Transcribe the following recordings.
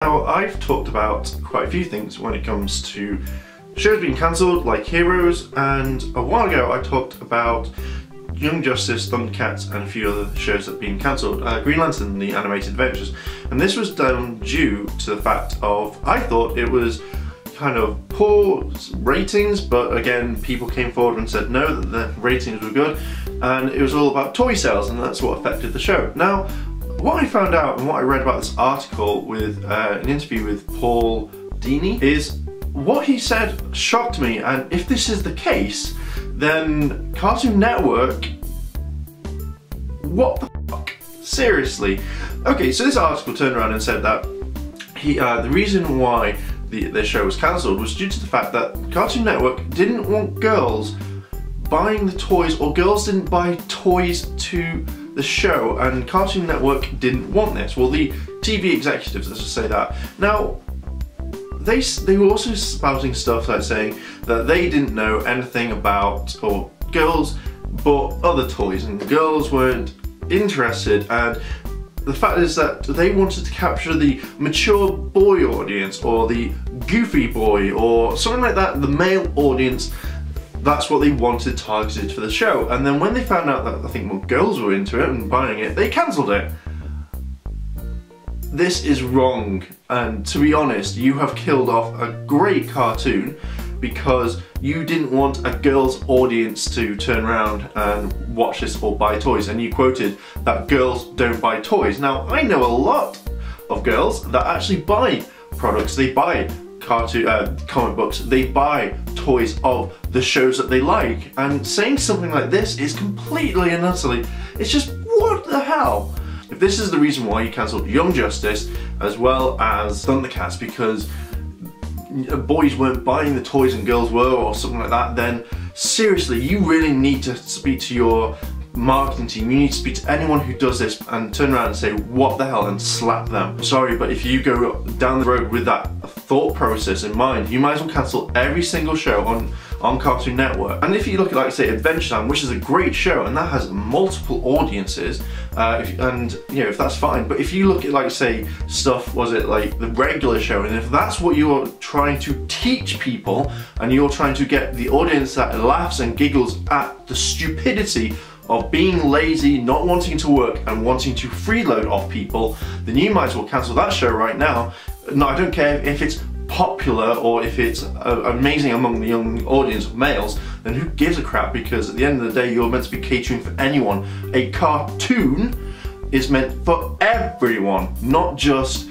Now, I've talked about quite a few things when it comes to shows being cancelled, like Heroes, and a while ago I talked about Young Justice, Thundercats, and a few other shows that have been cancelled. Green Lantern, the animated adventures. And this was done due to the fact of, I thought it was kind of poor ratings, but again, people came forward and said no, that the ratings were good, and it was all about toy sales, and that's what affected the show. Now, what I found out and what I read about this article with an interview with Paul Dini is what he said shocked me, and if this is the case, then Cartoon Network, what the fuck? Seriously. Okay, so this article turned around and said that the reason why the show was cancelled was due to the fact that Cartoon Network didn't want girls buying the toys, or girls didn't buy toys to the show, and Cartoon Network didn't want this. Well, the TV executives, let's just say that. Now, they were also spouting stuff like saying that they didn't know anything about, or girls bought other toys and girls weren't interested, and the fact is that they wanted to capture the mature boy audience, or the goofy boy, or something like that, the male audience. That's what they wanted targeted for the show. And then when they found out that I think more girls were into it and buying it, they cancelled it. This is wrong, and to be honest, you have killed off a great cartoon because you didn't want a girls' audience to turn around and watch this or buy toys, and you quoted that girls don't buy toys. Now, I know a lot of girls that actually buy products. They buy comic books, they buy toys of the shows that they like, and saying something like this is completely and utterly, it's just, what the hell? If this is the reason why you cancelled Young Justice as well as Thundercats, because boys weren't buying the toys and girls were, or something like that, then seriously, you really need to speak to your marketing team. You need to speak to anyone who does this and turn around and say, what the hell, and slap them. Sorry, but if you go down the road with that thought process in mind, you might as well cancel every single show on Cartoon Network. And if you look at, like, say, Adventure Time, which is a great show and that has multiple audiences, and you know, if that's fine, but if you look at, like, say, stuff, was it like the regular show, and if that's what you're trying to teach people, and you're trying to get the audience that laughs and giggles at the stupidity of being lazy, not wanting to work, and wanting to freeload off people, then you might as well cancel that show right now. No, I don't care if it's popular or if it's amazing among the young audience of males, then who gives a crap, because at the end of the day, you're meant to be catering for anyone. A cartoon is meant for everyone, not just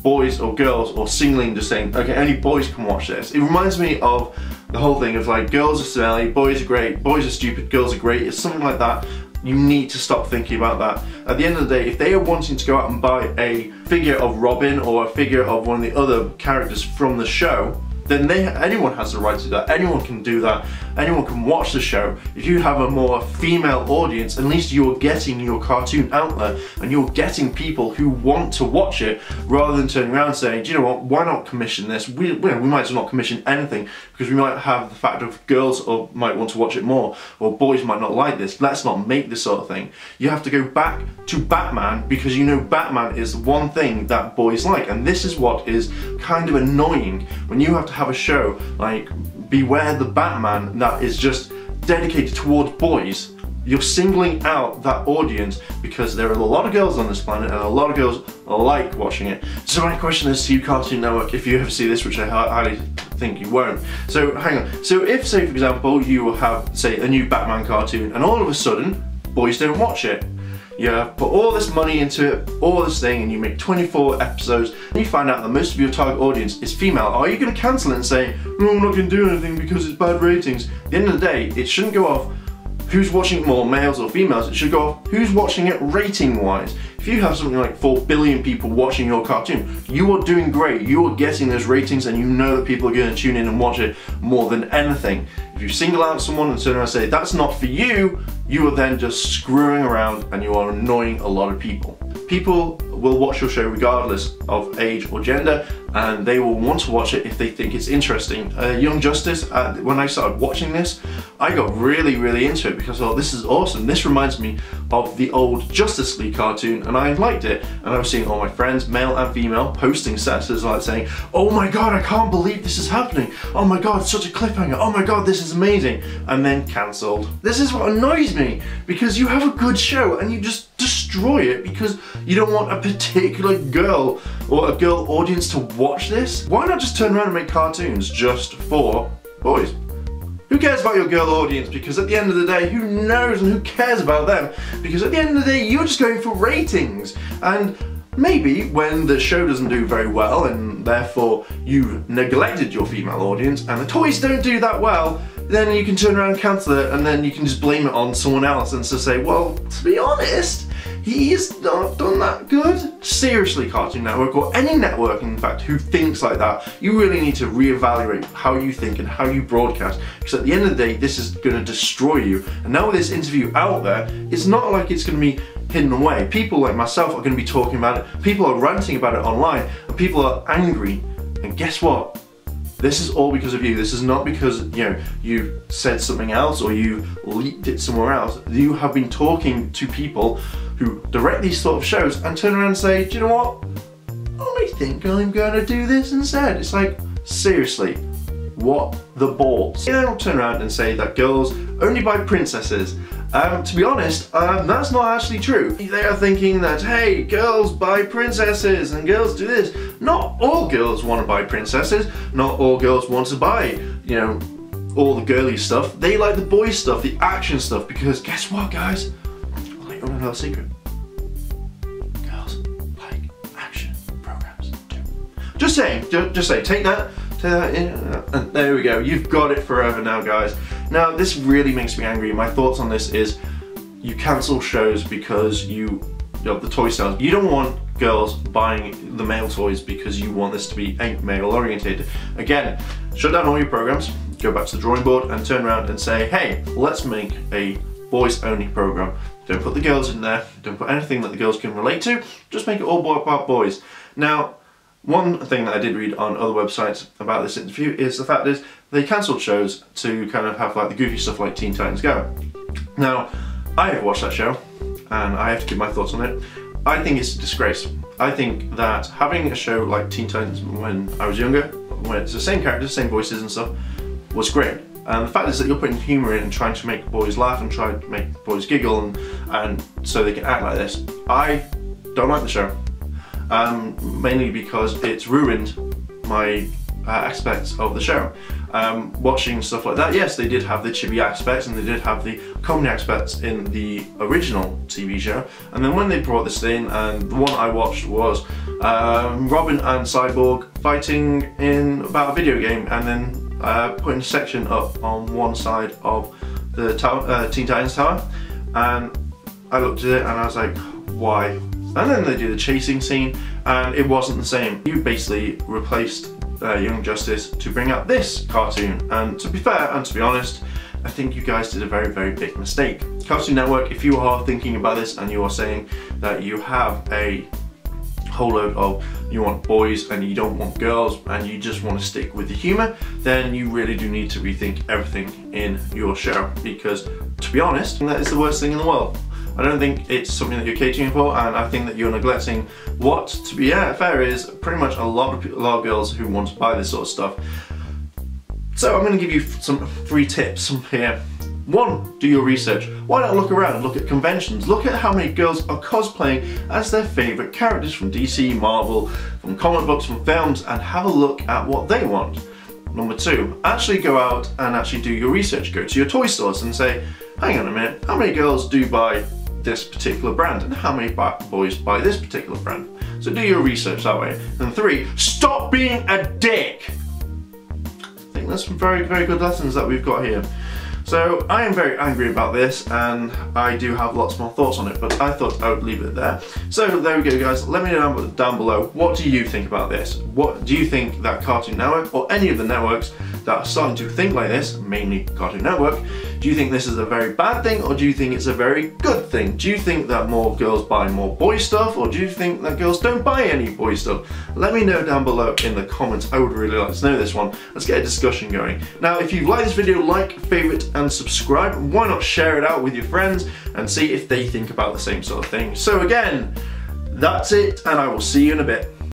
boys or girls, or singling, just saying, okay, only boys can watch this. It reminds me of the whole thing of, like, girls are smelly, boys are great, boys are stupid, girls are great. It's something like that. You need to stop thinking about that. At the end of the day, if they are wanting to go out and buy a figure of Robin or a figure of one of the other characters from the show, then anyone has the right to do that. Anyone can do that. Anyone can watch the show. If you have a more female audience, at least you're getting your cartoon out there, and you're getting people who want to watch it, rather than turning around and saying, do you know what, why not commission this? We might as well not commission anything, because we might have the fact of girls might want to watch it more, or boys might not like this. Let's not make this sort of thing. You have to go back to Batman, because you know Batman is the one thing that boys like, and this is what is kind of annoying, when you have to have a show like Beware the Batman that is just dedicated towards boys. You're singling out that audience because there are a lot of girls on this planet, and a lot of girls like watching it. So my question is to you, Cartoon Network, if you ever see this, which I highly think you won't. So hang on. So if, say for example, you have, say, a new Batman cartoon, and all of a sudden boys don't watch it. You have put all this money into it, all this thing, and you make 24 episodes, and you find out that most of your target audience is female. Are you going to cancel it and say, no, I'm not going to do anything because it's bad ratings? At the end of the day, it shouldn't go off who's watching more, males or females. It should go off who's watching it rating-wise. If you have something like 4 billion people watching your cartoon, you are doing great. You are getting those ratings, and you know that people are going to tune in and watch it more than anything. If you single out someone and turn around and say, that's not for you, you are then just screwing around, and you are annoying a lot of people. People will watch your show regardless of age or gender, and they will want to watch it if they think it's interesting. Young Justice, when I started watching this, I got really into it because I thought, this is awesome. This reminds me of the old Justice League cartoon, and I liked it. And I was seeing all my friends, male and female, posting statuses like saying, "Oh my god, I can't believe this is happening. Oh my god, such a cliffhanger. Oh my god, this is amazing." And then cancelled. This is what annoys me, because you have a good show and you just destroy it because you don't want a particular girl or a girl audience to watch this. Why not just turn around and make cartoons just for boys? Who cares about your girl audience? Because at the end of the day, who knows and who cares about them? Because at the end of the day, you're just going for ratings. And maybe when the show doesn't do very well and therefore you neglected your female audience and the toys don't do that well, then you can turn around and cancel it, and then you can just blame it on someone else and just say, well, to be honest, he's not done that good. Seriously, Cartoon Network, or any network in fact who thinks like that, you really need to reevaluate how you think and how you broadcast, because at the end of the day, this is going to destroy you. And now with this interview out there, it's not like it's going to be hidden away. People like myself are going to be talking about it, people are ranting about it online, and people are angry. And guess what? This is all because of you. This is not because, you know, you said something else or you leaked it somewhere else. You have been talking to people who direct these sort of shows and turn around and say, do you know what? I think I'm going to do this instead. It's like, seriously, what the balls? You don't turn around and say that girls only buy princesses. To be honest, that's not actually true. They are thinking that, hey, girls buy princesses and girls do this. Not all girls want to buy princesses. Not all girls want to buy, you know, all the girly stuff. They like the boy stuff, the action stuff, because guess what, guys? I'll let you know another secret. Girls like action programs too. Just saying, just say, take that in, and there we go. You've got it forever now, guys. Now, this really makes me angry. My thoughts on this is, you cancel shows because you know, the toy sales. You don't want girls buying the male toys because you want this to be male orientated. Again, shut down all your programs, go back to the drawing board and turn around and say, hey, let's make a boys only program. Don't put the girls in there, don't put anything that the girls can relate to, just make it all about boys. Now, one thing that I did read on other websites about this interview is the fact is they cancelled shows to kind of have like the goofy stuff like Teen Titans Go. Now, I have watched that show and I have to give my thoughts on it. I think it's a disgrace. I think that having a show like Teen Titans when I was younger, when it's the same characters, same voices and stuff, was great. And the fact is that you're putting humour in and trying to make boys laugh and trying to make boys giggle and so they can act like this. I don't like the show. Mainly because it's ruined my aspects of the show. Watching stuff like that, yes, they did have the chibi aspects and they did have the comedy aspects in the original TV show, and then when they brought this in, and the one I watched was Robin and Cyborg fighting in about a video game, and then putting a section up on one side of the Teen Titans Tower, and I looked at it and I was like, why? And then they do the chasing scene and it wasn't the same. You basically replaced Young Justice to bring out this cartoon, and to be fair and to be honest, I think you guys did a very, very big mistake. Cartoon Network, if you are thinking about this and you are saying that you have a whole load of you want boys and you don't want girls and you just want to stick with the humour, then you really do need to rethink everything in your show, because to be honest, that is the worst thing in the world. I don't think it's something that you're catering for, and I think that you're neglecting what, to be fair, is pretty much a lot of girls who want to buy this sort of stuff. So I'm going to give you some free tips here. One, do your research. Why not look around, look at conventions, look at how many girls are cosplaying as their favourite characters from DC, Marvel, from comic books, from films, and have a look at what they want. Number two, actually go out and actually do your research. Go to your toy stores and say, hang on a minute, how many girls do buy this particular brand and how many boys buy this particular brand? So do your research that way. And three, stop being a dick. I think that's some very, very good lessons that we've got here. So I am very angry about this, and I do have lots more thoughts on it, but I thought I would leave it there. So there we go, guys. Let me know down below, what do you think about this? What do you think that Cartoon Network or any of the networks that are starting to think like this, mainly Cartoon Network, Do you think this is a very bad thing, or do you think it's a very good thing? Do you think that more girls buy more boy stuff, or do you think that girls don't buy any boy stuff? Let me know down below in the comments. I would really like to know this one. Let's get a discussion going. Now, if you've liked this video, like, favorite, and subscribe. Why not share it out with your friends and see if they think about the same sort of thing? So again, that's it, and I will see you in a bit.